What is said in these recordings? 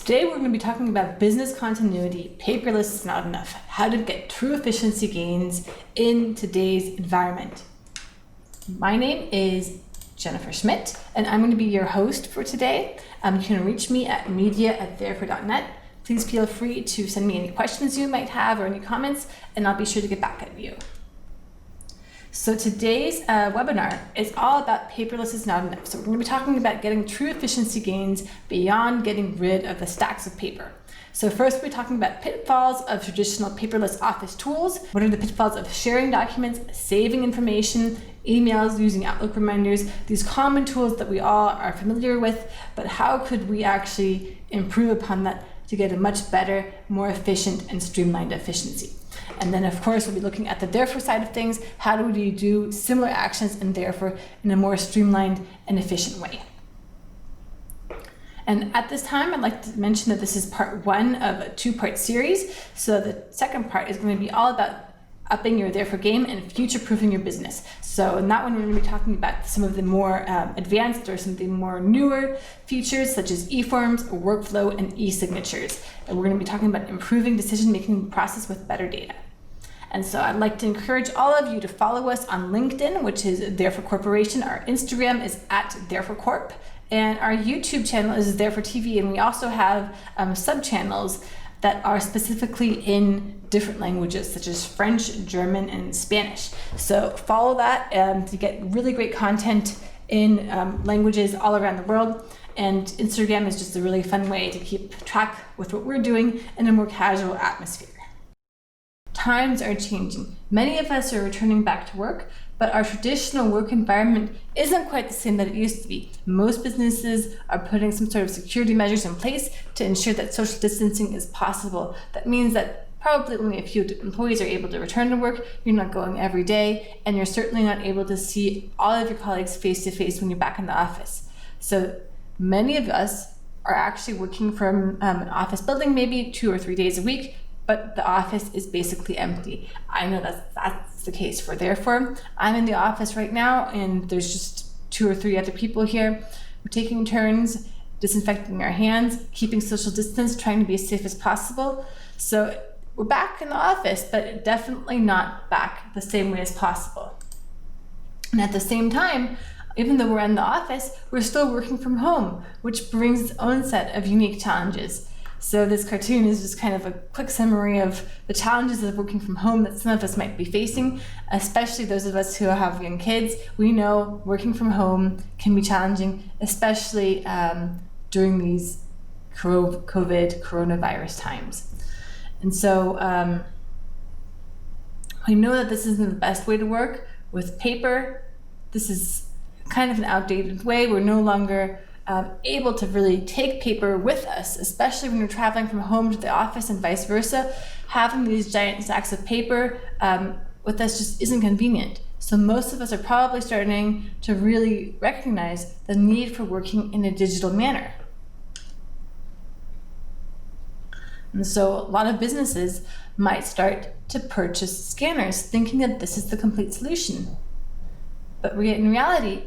Today we're going to be talking about business continuity, paperless is not enough, how to get true efficiency gains in today's environment. My name is Jennifer Schmidt, and I'm going to be your host for today. You can reach me at media@therefore.net. Please feel free to send me any questions you might have or any comments, and I'll be sure to get back at you. So today's webinar is all about paperless is not enough. So we're going to be talking about getting true efficiency gains beyond getting rid of the stacks of paper. So first we're talking about pitfalls of traditional paperless office tools. What are the pitfalls of sharing documents, saving information, emails, using Outlook reminders, these common tools that we all are familiar with, but how could we actually improve upon that to get a much better, more efficient and streamlined efficiency? And then, of course, we'll be looking at the therefore side of things. How do we do similar actions and therefore in a more streamlined and efficient way? And at this time, I'd like to mention that this is part one of a two-part series. So the second part is going to be all about upping your therefore game and future-proofing your business. So in that one, we're going to be talking about some of the more advanced or some of the more newer features such as eForms, workflow, and e-signatures. And we're going to be talking about improving decision-making process with better data. And so I'd like to encourage all of you to follow us on LinkedIn, which is Therefore Corporation. Our Instagram is @ThereforeCorp. And our YouTube channel is Therefore TV. And we also have sub-channels that are specifically in different languages, such as French, German, and Spanish. So follow that to get really great content in languages all around the world. And Instagram is just a really fun way to keep track with what we're doing in a more casual atmosphere. Times are changing. Many of us are returning back to work, but our traditional work environment isn't quite the same that it used to be. Most businesses are putting some sort of security measures in place to ensure that social distancing is possible. That means that probably only a few employees are able to return to work. You're not going every day, and you're certainly not able to see all of your colleagues face to face when you're back in the office. So many of us are actually working from an office building maybe 2 or 3 days a week, but the office is basically empty. I know that's the case for Therefore. I'm in the office right now, and there's just 2 or 3 other people here. We're taking turns disinfecting our hands, keeping social distance, trying to be as safe as possible. So we're back in the office, but definitely not back the same way as possible. And at the same time, even though we're in the office, we're still working from home, which brings its own set of unique challenges. So this cartoon is just kind of a quick summary of the challenges of working from home that some of us might be facing, especially those of us who have young kids. We know working from home can be challenging, especially during these coronavirus times. And so we know that this isn't the best way to work with paper. This is kind of an outdated way. We're no longer able to really take paper with us, especially when you're traveling from home to the office and vice versa. Having these giant stacks of paper with us just isn't convenient. So most of us are probably starting to really recognize the need for working in a digital manner. And so a lot of businesses might start to purchase scanners thinking that this is the complete solution. But in reality,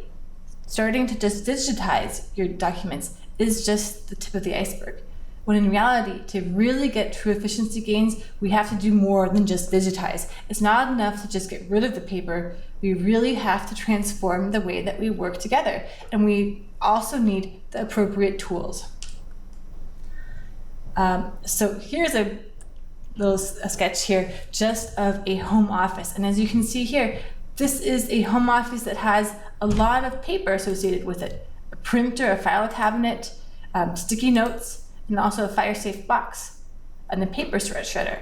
starting to just digitize your documents is just the tip of the iceberg. When in reality, to really get true efficiency gains, we have to do more than just digitize. It's not enough to just get rid of the paper. We really have to transform the way that we work together. And we also need the appropriate tools. So here's a little sketch here just of a home office. And as you can see here, this is a home office that has a lot of paper associated with it. A printer, a file cabinet, sticky notes, and also a fire-safe box, and a paper shredder.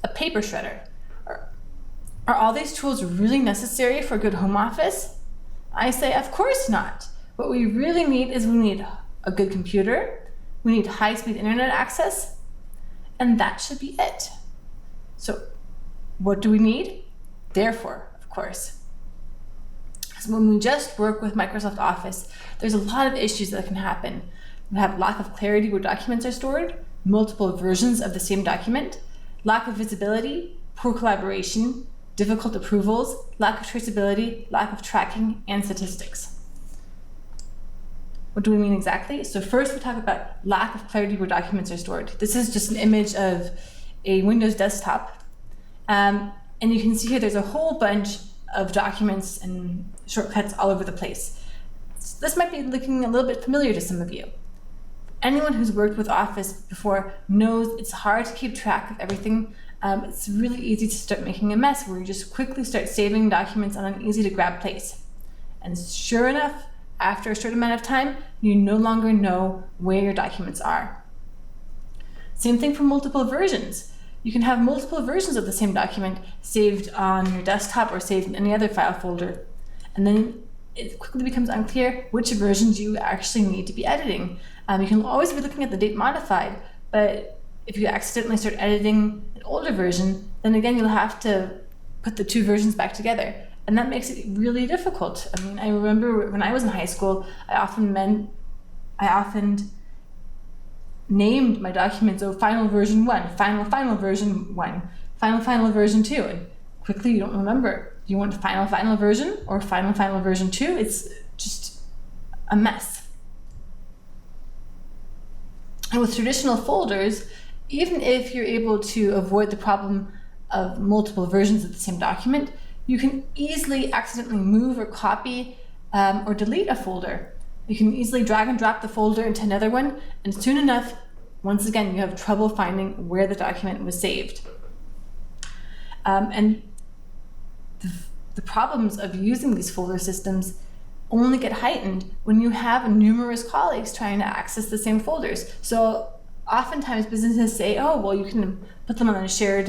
A paper shredder. Are all these tools really necessary for a good home office? I say, of course not. What we really need is we need a good computer, we need high-speed internet access, and that should be it. So what do we need? Therefore, of course. So when we just work with Microsoft Office, there's a lot of issues that can happen. We have lack of clarity where documents are stored, multiple versions of the same document, lack of visibility, poor collaboration, difficult approvals, lack of traceability, lack of tracking, and statistics. What do we mean exactly? So first we talk about lack of clarity where documents are stored. This is just an image of a Windows desktop. And you can see here there's a whole bunch of documents and shortcuts all over the place. So this might be looking a little bit familiar to some of you. Anyone who's worked with Office before knows it's hard to keep track of everything. It's really easy to start making a mess where you just quickly start saving documents on an easy to grab place. And sure enough, after a short amount of time, you no longer know where your documents are. Same thing for multiple versions. You can have multiple versions of the same document saved on your desktop or saved in any other file folder. And then it quickly becomes unclear which versions you actually need to be editing. You can always be looking at the date modified, but if you accidentally start editing an older version, then again, you'll have to put the two versions back together. And that makes it really difficult. I mean, I remember when I was in high school, I often named my documents, final version 1, final version 1, final version 2, and quickly you don't remember. Do you want final version or final version 2? It's just a mess. And with traditional folders, even if you're able to avoid the problem of multiple versions of the same document, you can easily accidentally move or copy or delete a folder. You can easily drag and drop the folder into another one, and soon enough, once again, you have trouble finding where the document was saved. And the problems of using these folder systems only get heightened when you have numerous colleagues trying to access the same folders. So oftentimes businesses say, oh, well, you can put them on a shared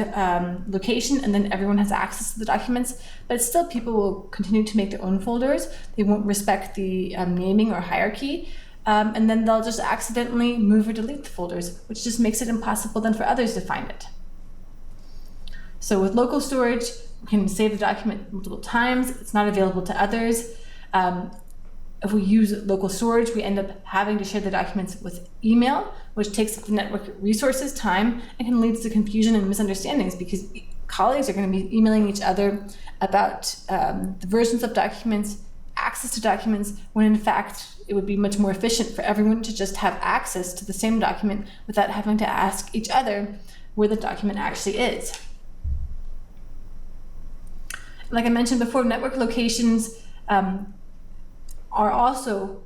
location and then everyone has access to the documents, but still people will continue to make their own folders. They won't respect the naming or hierarchy, and then they'll just accidentally move or delete the folders, which just makes it impossible then for others to find it. So with local storage, we can save the document multiple times. It's not available to others. If we use local storage, we end up having to share the documents with email, which takes up the network resources, time, and can lead to confusion and misunderstandings because colleagues are going to be emailing each other about the versions of documents, access to documents, when in fact it would be much more efficient for everyone to just have access to the same document without having to ask each other where the document actually is. Like I mentioned before, network locations are also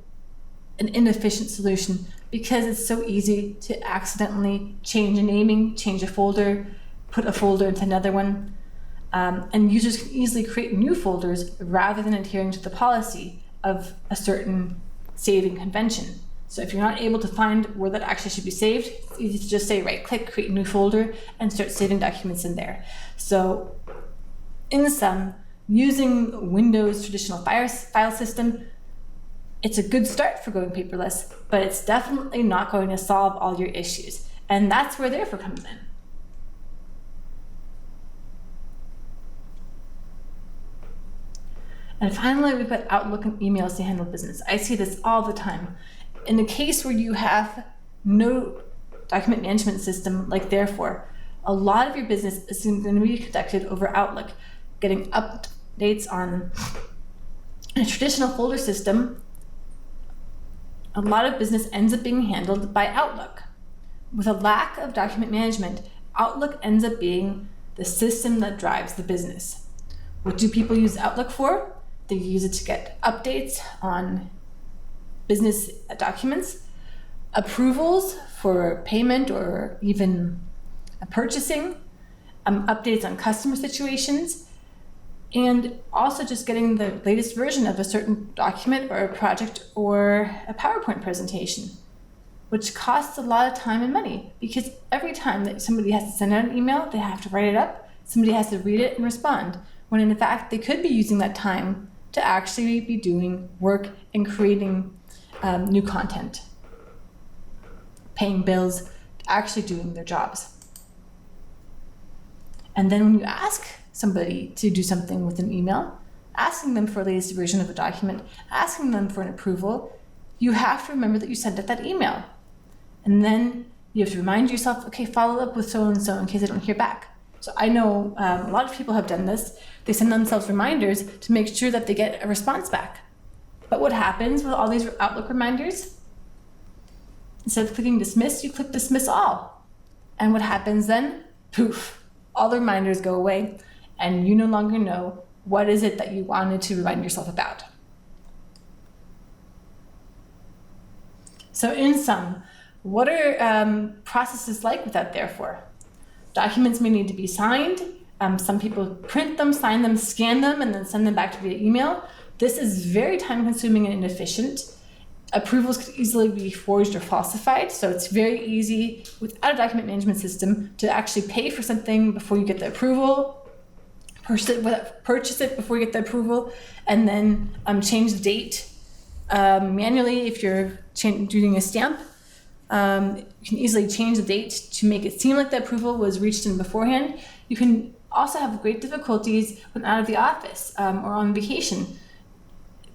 an inefficient solution because it's so easy to accidentally change a naming, change a folder, put a folder into another one. And users can easily create new folders rather than adhering to the policy of a certain saving convention. So if you're not able to find where that actually should be saved, it's easy to just say right-click, create a new folder, and start saving documents in there. So in sum, using Windows traditional file system, it's a good start for going paperless, but it's definitely not going to solve all your issues. And that's where Therefore comes in. And finally, we've got Outlook and emails to handle business. I see this all the time. In a case where you have no document management system like Therefore, a lot of your business is going to be conducted over Outlook. Getting updates on a traditional folder system, a lot of business ends up being handled by Outlook. With a lack of document management, Outlook ends up being the system that drives the business. What do people use Outlook for? They use it to get updates on business documents, approvals for payment or even purchasing, updates on customer situations, and also just getting the latest version of a certain document or a project or a PowerPoint presentation, which costs a lot of time and money because every time that somebody has to send out an email, they have to write it up, somebody has to read it and respond, when in fact they could be using that time to actually be doing work and creating new content, paying bills, actually doing their jobs. And then when you ask somebody to do something with an email, asking them for a latest version of a document, asking them for an approval, you have to remember that you sent out that email. And then you have to remind yourself, okay, follow up with so-and-so in case I don't hear back. So I know a lot of people have done this. They send themselves reminders to make sure that they get a response back. But what happens with all these Outlook reminders? Instead of clicking dismiss, you click dismiss all. And what happens then? Poof, all the reminders go away and you no longer know what is it that you wanted to remind yourself about. So in sum, what are processes like without therefore? Documents may need to be signed. Some people print them, sign them, scan them, and then send them back via email. This is very time consuming and inefficient. Approvals could easily be forged or falsified, so it's very easy without a document management system to actually pay for something before you get the approval, purchase it before you get the approval, and then change the date manually if you're doing a stamp. You can easily change the date to make it seem like the approval was reached in beforehand. You can also have great difficulties when out of the office or on vacation,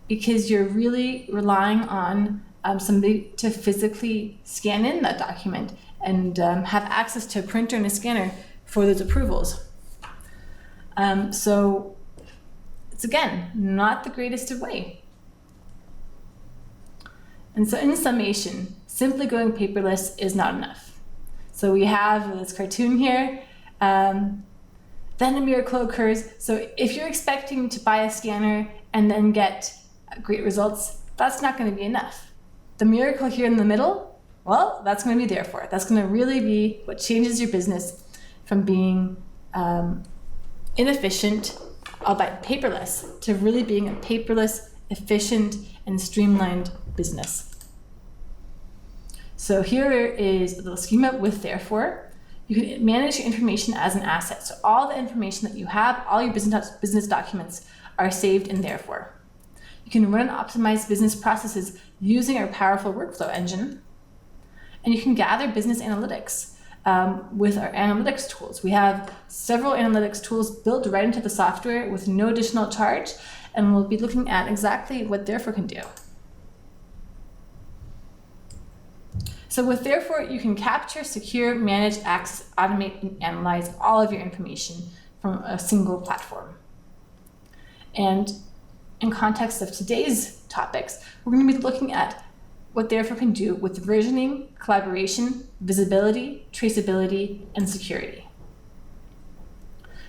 because you're really relying on somebody to physically scan in that document and have access to a printer and a scanner for those approvals. So it's, again, not the greatest of way. And so in summation, simply going paperless is not enough. So we have this cartoon here, then a miracle occurs. So if you're expecting to buy a scanner and then get great results, that's not going to be enough. The miracle here in the middle, well, that's going to be there for it. That's going to really be what changes your business from being inefficient, albeit paperless, to really being a paperless, efficient, and streamlined business. So here is the schema with therefore. You can manage your information as an asset. So all the information that you have, all your business documents are saved in therefore. You can run and optimize business processes using our powerful workflow engine. And you can gather business analytics with our analytics tools. We have several analytics tools built right into the software with no additional charge, and we'll be looking at exactly what therefore can do. So with therefore, you can capture, secure, manage, access, automate, and analyze all of your information from a single platform. And in context of today's topics, we're going to be looking at what therefore can do with versioning, collaboration, visibility, traceability, and security.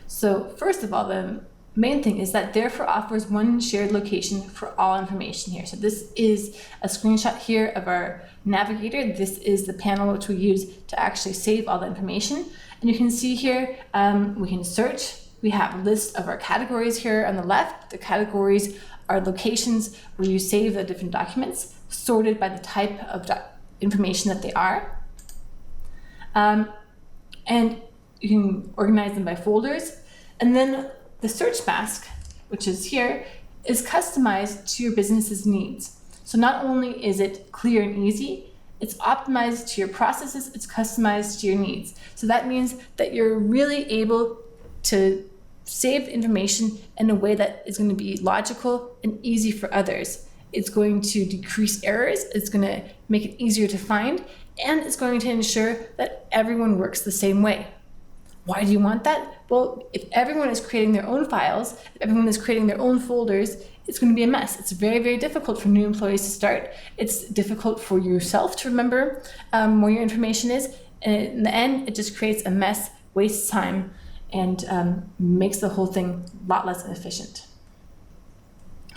So first of all, the main thing is that therefore offers one shared location for all information here. So this is a screenshot here of our navigator. This is the panel which we use to actually save all the information. And you can see here, we can search. We have a list of our categories here on the left. The categories are locations where you save the different documents, sorted by the type of information that they are. And you can organize them by folders. And then the search mask, which is here, is customized to your business's needs. So not only is it clear and easy, it's optimized to your processes, it's customized to your needs. So that means that you're really able to save information in a way that is going to be logical and easy for others. It's going to decrease errors, it's going to make it easier to find, and it's going to ensure that everyone works the same way. Why do you want that? Well, if everyone is creating their own files, if everyone is creating their own folders, it's going to be a mess. It's very, very difficult for new employees to start. It's difficult for yourself to remember where your information is. And in the end, it just creates a mess, wastes time, and makes the whole thing a lot less efficient.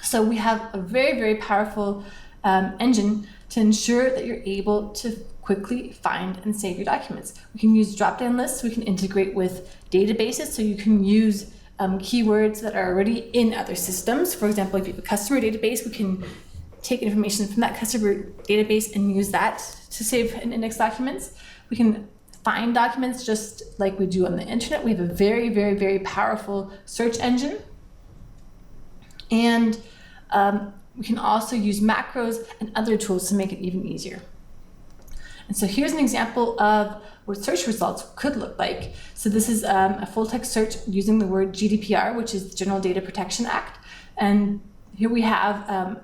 So we have a very, very powerful engine to ensure that you're able to quickly find and save your documents. We can use drop-down lists. We can integrate with databases, so you can use keywords that are already in other systems. For example, if you have a customer database, we can take information from that customer database and use that to save and index documents. We can find documents just like we do on the internet. We have a very, very, very powerful search engine. And we can also use macros and other tools to make it even easier. And so here's an example of what search results could look like. So this is a full text search using the word GDPR, which is the General Data Protection Act. And here we have a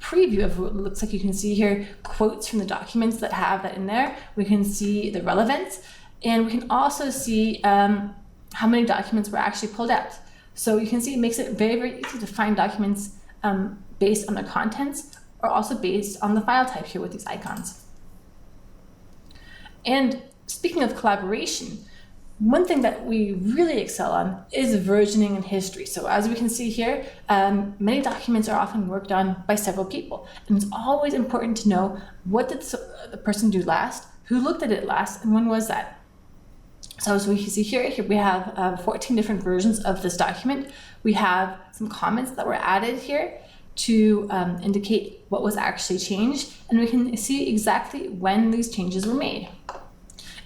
preview of what it looks like. You can see here quotes from the documents that have that in there. We can see the relevance, and we can also see how many documents were actually pulled out. So you can see it makes it very, very easy to find documents based on their contents, or also based on the file type here with these icons. And speaking of collaboration, one thing that we really excel on is versioning and history. So as we can see here, many documents are often worked on by several people. And it's always important to know, what did the person do last, who looked at it last, and when was that? So as we can see here we have 14 different versions of this document. We have some comments that were added here to indicate what was actually changed, and we can see exactly when these changes were made.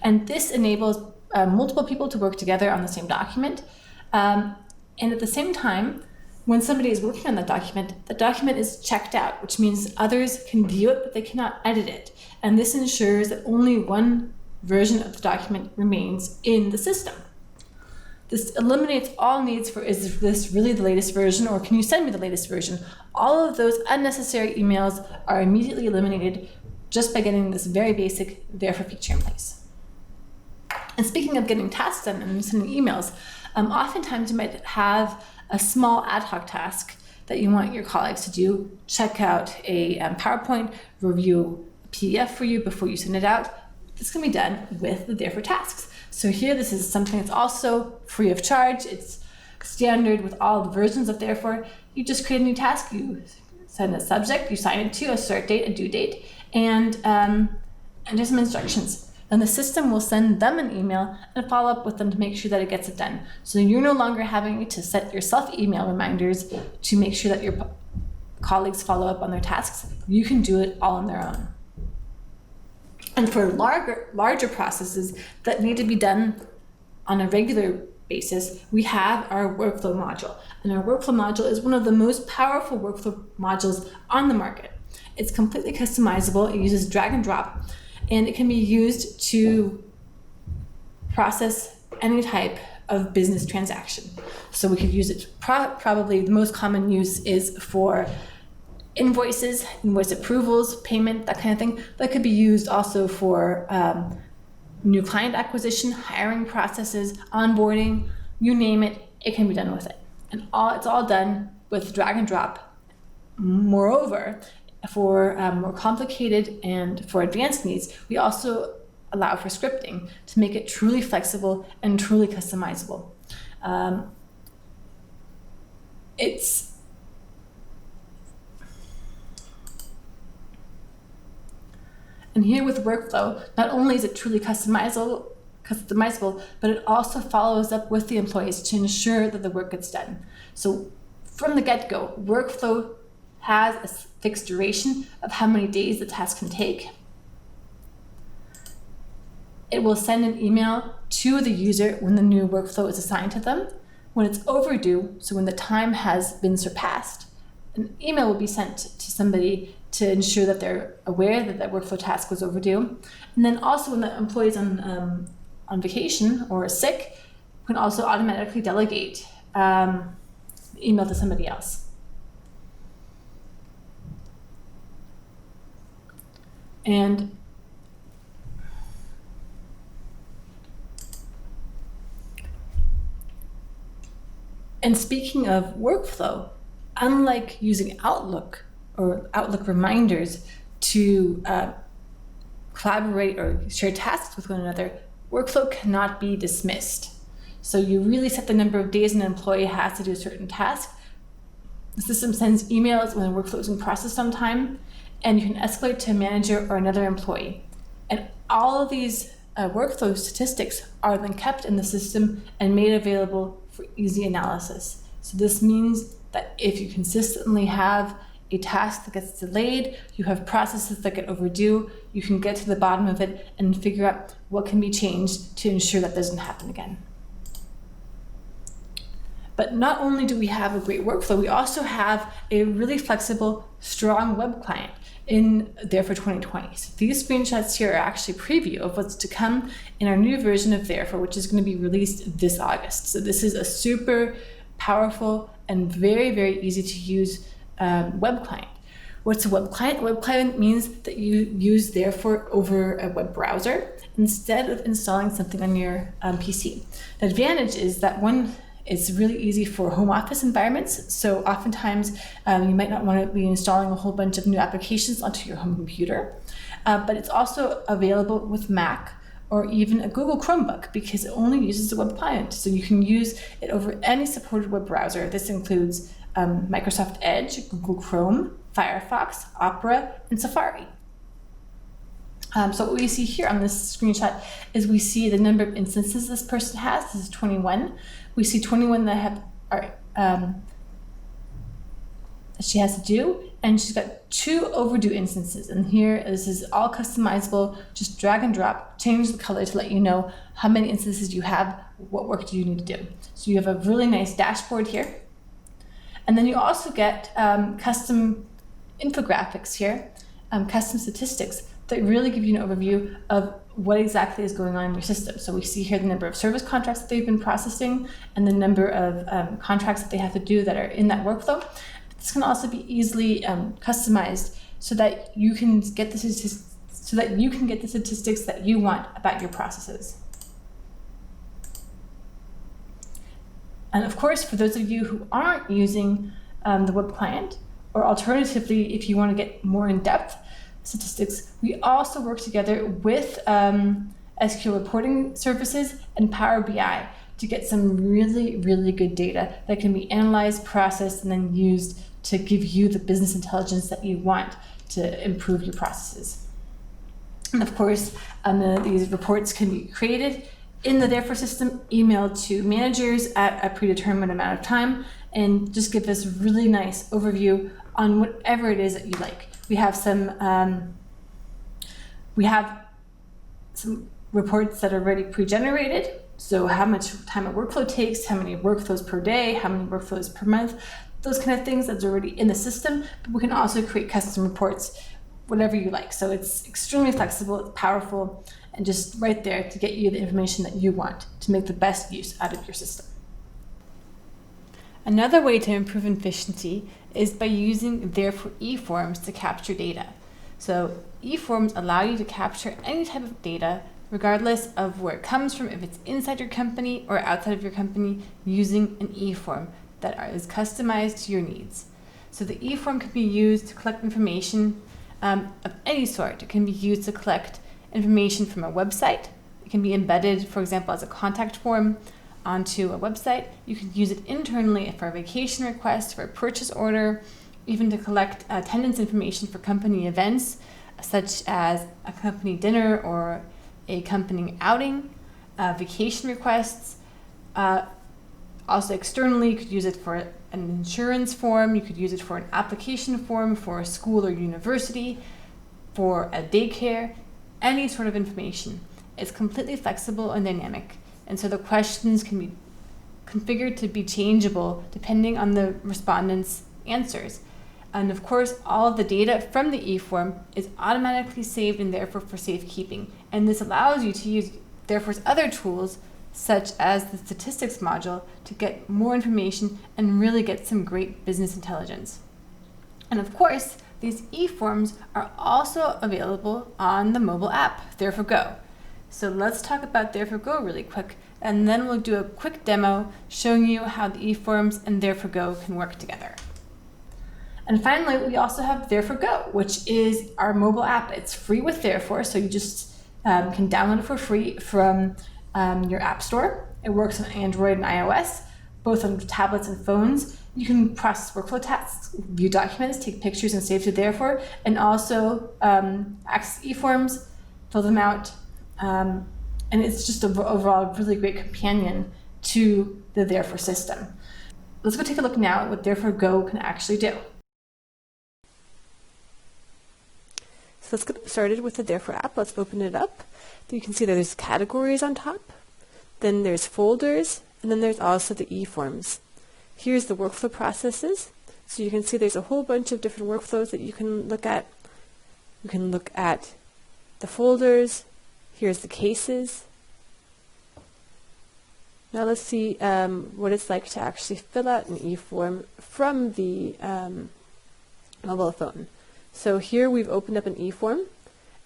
And this enables multiple people to work together on the same document. And at the same time, when somebody is working on the document is checked out, which means others can view it, but they cannot edit it. And this ensures that only one version of the document remains in the system. This eliminates all needs for, is this really the latest version, or can you send me the latest version? All of those unnecessary emails are immediately eliminated just by getting this very basic Therefore feature in place. And speaking of getting tasks done and sending emails, oftentimes you might have a small ad hoc task that you want your colleagues to do. Check out a PowerPoint, review a PDF for you before you send it out. This can be done with the Therefore tasks. So here, this is something that's also free of charge. It's standard with all the versions of Therefore. You just create a new task, you send a subject, you sign it to a start date, a due date, and there's some instructions. Then the system will send them an email and follow up with them to make sure that it gets it done. So you're no longer having to set yourself email reminders to make sure that your colleagues follow up on their tasks. You can do it all on their own. And for larger processes that need to be done on a regular basis, we have our workflow module. And our workflow module is one of the most powerful workflow modules on the market. It's completely customizable. It uses drag and drop, and it can be used to process any type of business transaction. So we could use it, probably the most common use is for invoices, invoice approvals, payment, that kind of thing. That could be used also for new client acquisition, hiring processes, onboarding, you name it, it can be done with it. And it's all done with drag and drop. Moreover, for more complicated and for advanced needs, we also allow for scripting to make it truly flexible and truly customizable. And here with workflow, not only is it truly customizable, but it also follows up with the employees to ensure that the work gets done. So from the get-go, workflow has a fixed duration of how many days the task can take. It will send an email to the user when the new workflow is assigned to them. When it's overdue, so when the time has been surpassed, an email will be sent to somebody to ensure that they're aware that that workflow task was overdue. And then also when the employee is on vacation or sick, we can also automatically delegate the email to somebody else. And speaking of workflow, unlike using Outlook or Outlook reminders to collaborate or share tasks with one another, workflow cannot be dismissed. So you really set the number of days an employee has to do a certain task. The system sends emails when the workflow is in process on time, and you can escalate to a manager or another employee. And all of these workflow statistics are then kept in the system and made available for easy analysis. So this means that if you consistently have a task that gets delayed, you have processes that get overdue, you can get to the bottom of it and figure out what can be changed to ensure that doesn't happen again. But not only do we have a great workflow, we also have a really flexible, strong web client in Therefore 2020. So these screenshots here are actually a preview of what's to come in our new version of Therefore, which is going to be released this August. So this is a super powerful and very, very easy to use web client. What's a web client? A web client means that you use Therefore over a web browser instead of installing something on your PC. The advantage is that it's really easy for home office environments. So oftentimes you might not want to be installing a whole bunch of new applications onto your home computer, but it's also available with Mac or even a Google Chromebook, because it only uses the web client. So you can use it over any supported web browser. This includes Microsoft Edge, Google Chrome, Firefox, Opera, and Safari. So what we see here on this screenshot is we see the number of instances this person has. This is 21. We see 21 that she has to do, and she's got 2 overdue instances. And here, this is all customizable. Just drag and drop, change the color to let you know how many instances you have, what work do you need to do. So you have a really nice dashboard here. And then you also get custom infographics here, custom statistics that really give you an overview of what exactly is going on in your system. So we see here the number of service contracts that they've been processing and the number of contracts that they have to do that are in that workflow. This can also be easily customized so that you can get the statistics that you want about your processes. And of course, for those of you who aren't using the web client, or alternatively, if you want to get more in-depth statistics, we also work together with SQL reporting services and Power BI to get some really, really good data that can be analyzed, processed, and then used to give you the business intelligence that you want to improve your processes. And of course, these reports can be created in the Therefore system, emailed to managers at a predetermined amount of time, and just give us a really nice overview on whatever it is that you like. We have some reports that are already pre-generated. So how much time a workflow takes, how many workflows per day, how many workflows per month, those kind of things that's already in the system. But we can also create custom reports, whatever you like. So it's extremely flexible, it's powerful, and just right there to get you the information that you want to make the best use out of your system. Another way to improve efficiency is by using Therefore eForms to capture data. So eForms allow you to capture any type of data, regardless of where it comes from, if it's inside your company or outside of your company, using an eForm that is customized to your needs. So the eForm can be used to collect information of any sort. It can be used to collect information from a website. It can be embedded, for example, as a contact form onto a website. You can use it internally for a vacation request, for a purchase order, even to collect attendance information for company events, such as a company dinner or a company outing, vacation requests. Also externally, you could use it for an insurance form, you could use it for an application form for a school or university, for a daycare, any sort of information. It's completely flexible and dynamic. And so the questions can be configured to be changeable depending on the respondent's answers. And of course, all of the data from the eForm is automatically saved in Therefore for safekeeping. And this allows you to use Therefore's other tools, such as the statistics module, to get more information and really get some great business intelligence. And of course, these eForms are also available on the mobile app, Therefore Go. So let's talk about Therefore Go really quick, and then we'll do a quick demo showing you how the eForms and Therefore Go can work together. And finally, we also have Therefore Go, which is our mobile app. It's free with Therefore, so you just can download it for free from your app store. It works on Android and iOS, both on tablets and phones. You can process workflow tasks, view documents, take pictures and save to Therefore, and also access eForms, fill them out, and it's just an overall really great companion to the Therefore system. Let's go take a look now at what Therefore Go can actually do. So let's get started with the Therefore app. Let's open it up. You can see that there's categories on top, then there's folders, and then there's also the eForms. Here's the workflow processes. So you can see there's a whole bunch of different workflows that you can look at. You can look at the folders. Here's the cases. Now let's see what it's like to actually fill out an eForm from the mobile phone. So here we've opened up an eForm,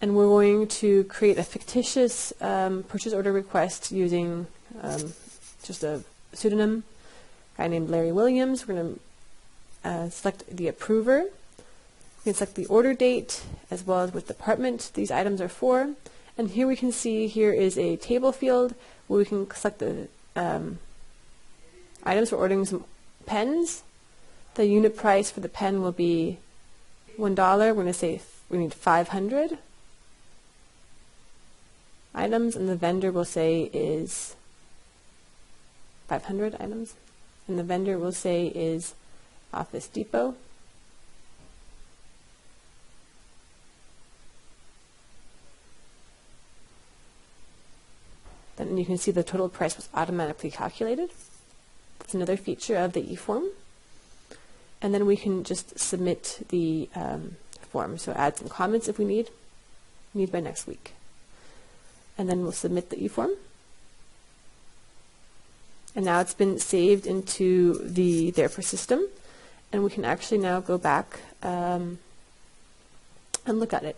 and we're going to create a fictitious purchase order request using just a pseudonym, a guy named Larry Williams. We're going to select the approver. We can select the order date as well as what department these items are for, And here we can see here is a table field where we can select the items. We're ordering some pens. The unit price for the pen will be $1. We're going to say we need 500 items, and the vendor will say is 500 items, and the vendor will say is Office Depot. Then you can see the total price was automatically calculated. That's another feature of the eForm. And then we can just submit the form. So add some comments if we need by next week. And then we'll submit the eForm. And now it's been saved into the Therefore system. And we can actually now go back and look at it.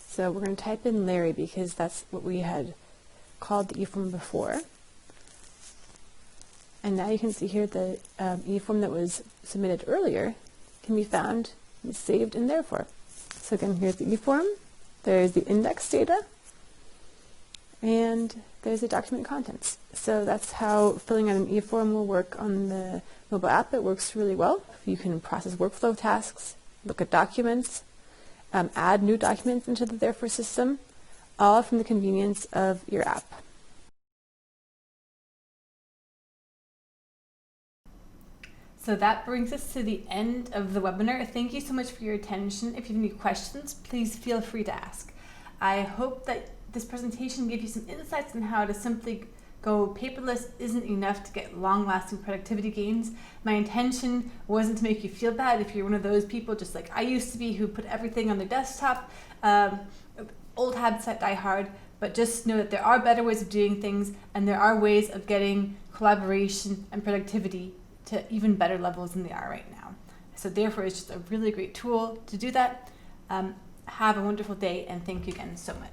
So we're going to type in Larry because that's what we had called the eForm before. And now you can see here the eForm that was submitted earlier can be found and saved in Therefore. So again, here's the eForm, there's the index data, and there's the document contents. So that's how filling out an eForm will work on the mobile app. It works really well. You can process workflow tasks, look at documents, add new documents into the Therefore system, all from the convenience of your app. So that brings us to the end of the webinar. Thank you so much for your attention. If you have any questions, please feel free to ask. I hope that this presentation gave you some insights on how to simply go paperless isn't enough to get long-lasting productivity gains. My intention wasn't to make you feel bad if you're one of those people, just like I used to be, who put everything on their desktop. Old habits that die hard, but just know that there are better ways of doing things, and there are ways of getting collaboration and productivity to even better levels than they are right now. So therefore, it's just a really great tool to do that. Have a wonderful day, and thank you again so much.